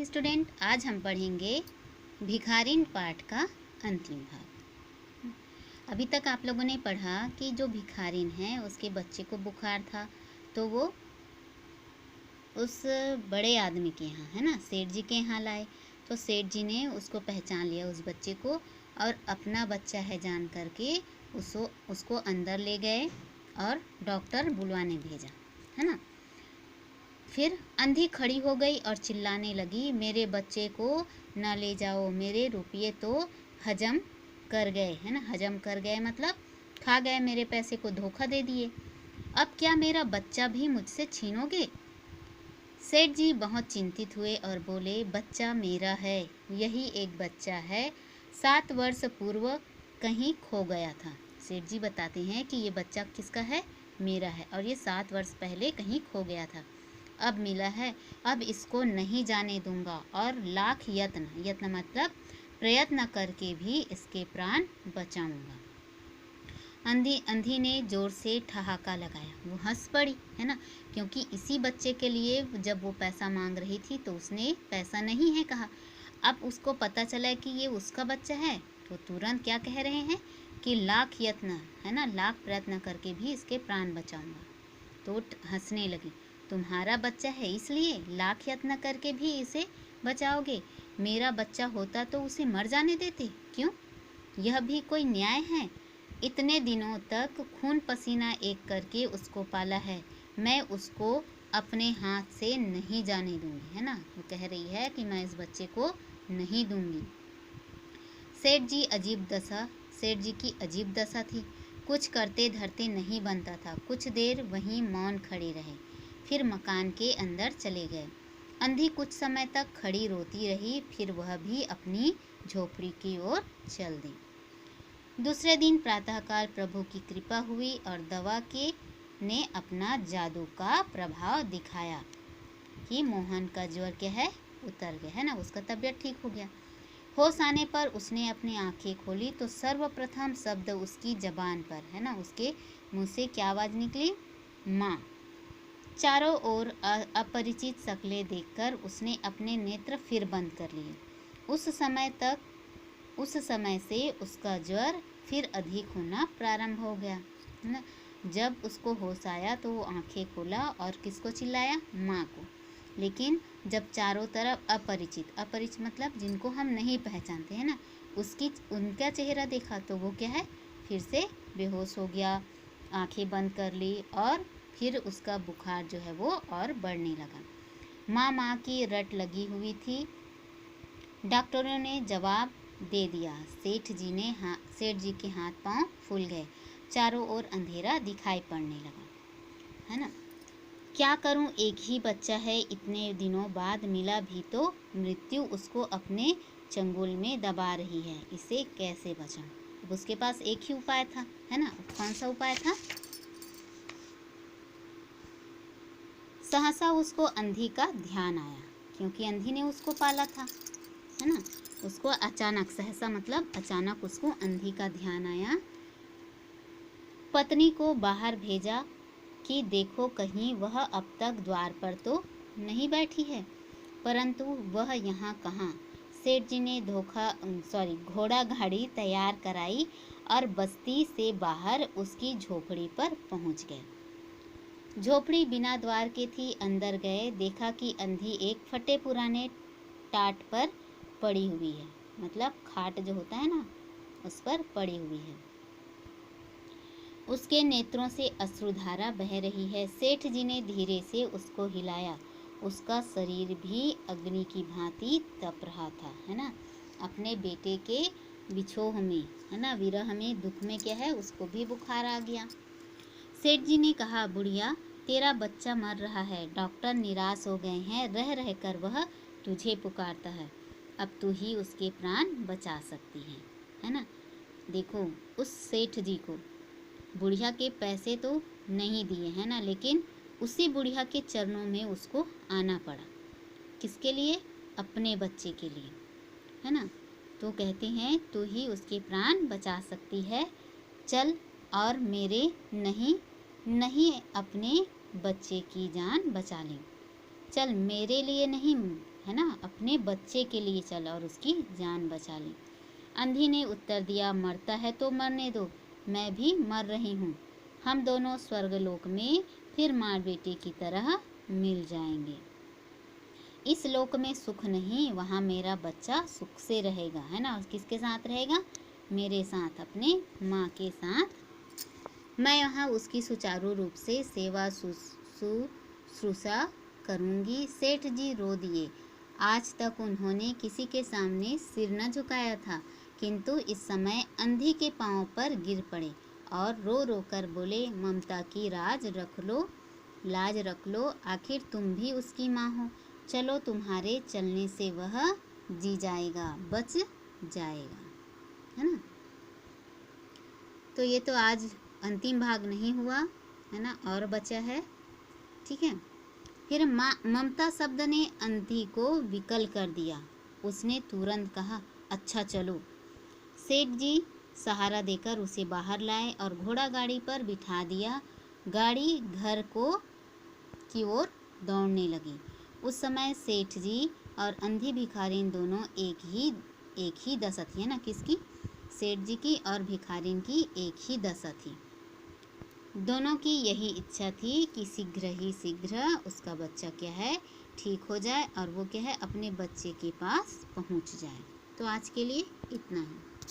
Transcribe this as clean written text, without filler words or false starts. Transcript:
Student, आज हम पढ़ेंगे भिखारिन पाठ का अंतिम भाग। अभी तक आप लोगों ने पढ़ा कि जो भिखारिन है उसके बच्चे को बुखार था, तो वो उस बड़े आदमी के यहाँ, है ना, सेठ जी के यहाँ लाए। तो सेठ जी ने उसको पहचान लिया, उस बच्चे को, और अपना बच्चा है जान करके उसको अंदर ले गए और डॉक्टर बुलवाने भेजा, है ना। फिर अंधी खड़ी हो गई और चिल्लाने लगी, मेरे बच्चे को न ले जाओ, मेरे रुपये तो हजम कर गए, है ना। हजम कर गए मतलब खा गए, मेरे पैसे को धोखा दे दिए। अब क्या मेरा बच्चा भी मुझसे छीनोगे? सेठ जी बहुत चिंतित हुए और बोले, बच्चा मेरा है, यही एक बच्चा है, 7 वर्ष पूर्व कहीं खो गया था। सेठ जी बताते हैं कि ये बच्चा किसका है? मेरा है, और ये 7 वर्ष पहले कहीं खो गया था, अब मिला है। अब इसको नहीं जाने दूंगा और लाख यत्न मतलब प्रयत्न करके भी इसके प्राण बचाऊंगा। अंधी ने जोर से ठहाका लगाया। वो हंस पड़ी, है ना, क्योंकि इसी बच्चे के लिए जब वो पैसा मांग रही थी तो उसने पैसा नहीं है कहा। अब उसको पता चला कि ये उसका बच्चा है, तो तुरंत क्या कह रहे हैं कि लाख यत्न, है ना, लाख प्रयत्न करके भी इसके प्राण बचाऊंगा। तो हंसने लगी, तुम्हारा बच्चा है इसलिए लाख यत्न करके भी इसे बचाओगे? मेरा बच्चा होता तो उसे मर जाने देते, क्यों? यह भी कोई न्याय है? इतने दिनों तक खून पसीना एक करके उसको पाला है, मैं उसको अपने हाथ से नहीं जाने दूंगी, है ना। वो कह रही है कि मैं इस बच्चे को नहीं दूंगी। सेठ जी की अजीब दशा थी। कुछ करते धरते नहीं बनता था। कुछ देर वहीं मौन खड़े रहे, फिर मकान के अंदर चले गए। अंधी कुछ समय तक खड़ी रोती रही, फिर वह भी अपनी झोपड़ी की ओर चल दी। दूसरे दिन प्रातःकाल प्रभु की कृपा हुई और दवा के ने अपना जादू का प्रभाव दिखाया कि मोहन का ज्वर क्या है, उतर गया, है ना, उसका तबीयत ठीक हो गया। होश आने पर उसने अपनी आंखें खोली तो सर्वप्रथम शब्द उसकी जबान पर, है ना, उसके मुंह से क्या आवाज़ निकली? माँ। चारों ओर अपरिचित शक्लें देखकर उसने अपने नेत्र फिर बंद कर लिए। उस समय से उसका ज्वर फिर अधिक होना प्रारंभ हो गया, है ना। जब उसको होश आया तो वो आंखें खोला और किसको चिल्लाया? माँ को। लेकिन जब चारों तरफ अपरिचित मतलब जिनको हम नहीं पहचानते, हैं ना, उनका चेहरा देखा तो वो क्या है, फिर से बेहोश हो गया, आंखें बंद कर ली, और फिर उसका बुखार जो है वो और बढ़ने लगा। माँ की रट लगी हुई थी। डॉक्टरों ने जवाब दे दिया। सेठ जी के हाथ पांव फूल गए, चारों ओर अंधेरा दिखाई पड़ने लगा, है ना। क्या करूं, एक ही बच्चा है, इतने दिनों बाद मिला भी तो मृत्यु उसको अपने चंगुल में दबा रही है, इसे कैसे बचाऊं? अब उसके पास एक ही उपाय था, है ना। कौन सा उपाय था? सहसा उसको अंधी का ध्यान आया, क्योंकि अंधी ने उसको पाला था, है ना। उसको अचानक, सहसा मतलब अचानक, उसको अंधी का ध्यान आया। पत्नी को बाहर भेजा कि देखो कहीं वह अब तक द्वार पर तो नहीं बैठी है, परंतु वह यहाँ कहाँ। सेठ जी ने घोड़ा गाड़ी तैयार कराई और बस्ती से बाहर उसकी झोपड़ी पर पहुँच गए। झोपड़ी बिना द्वार के थी। अंदर गए, देखा कि अंधी एक फटे पुराने टाट पर पड़ी हुई है, मतलब खाट जो होता है ना, उस पर पड़ी हुई है। उसके नेत्रों से अश्रुधारा बह रही है। सेठ जी ने धीरे से उसको हिलाया। उसका शरीर भी अग्नि की भांति तप रहा था, है ना। अपने बेटे के विछोह में, है ना, विरह में, दुख में क्या है, उसको भी बुखार आ गया। सेठ जी ने कहा, बुढ़िया, तेरा बच्चा मर रहा है, डॉक्टर निराश हो गए हैं, रह रह कर वह तुझे पुकारता है, अब तू ही उसके प्राण बचा सकती है ना। देखो, उस सेठ जी को बुढ़िया के पैसे तो नहीं दिए, है ना, लेकिन उसी बुढ़िया के चरणों में उसको आना पड़ा। किसके लिए? अपने बच्चे के लिए, है ना। तो कहते हैं तू ही उसके प्राण बचा सकती है, चल और मेरे नहीं अपने बच्चे की जान बचा ले। चल, मेरे लिए नहीं, है ना, अपने बच्चे के लिए चल और उसकी जान बचा ली। अंधी ने उत्तर दिया, मरता है तो मरने दो, मैं भी मर रही हूँ। हम दोनों स्वर्गलोक में फिर माँ बेटी की तरह मिल जाएंगे। इस लोक में सुख नहीं, वहाँ मेरा बच्चा सुख से रहेगा, है ना। किसके साथ रहेगा? मेरे साथ, अपने माँ के साथ। मैं यहाँ उसकी सुचारू रूप से सेवा शुश्रूषा करूँगी। सेठ जी रो दिए। आज तक उन्होंने किसी के सामने सिर न झुकाया था, किंतु इस समय अंधी के पांव पर गिर पड़े और रो रो कर बोले, ममता की लाज रख लो, आखिर तुम भी उसकी माँ हो। चलो, तुम्हारे चलने से वह जी जाएगा, बच जाएगा, है ना। तो ये तो आज अंतिम भाग नहीं हुआ, है ना, और बचा है, ठीक है। फिर ममता शब्द ने अंधी को विकल कर दिया। उसने तुरंत कहा, अच्छा चलो। सेठ जी सहारा देकर उसे बाहर लाए और घोड़ा गाड़ी पर बिठा दिया। गाड़ी घर की ओर दौड़ने लगी। उस समय सेठ जी और अंधी भिखारिन दोनों एक ही दशा थी, है ना। किसकी? सेठ जी की और भिखारिन की एक ही दशा थी। दोनों की यही इच्छा थी कि शीघ्र ही शीघ्र उसका बच्चा क्या है, ठीक हो जाए और वो क्या है, अपने बच्चे के पास पहुंच जाए। तो आज के लिए इतना ही।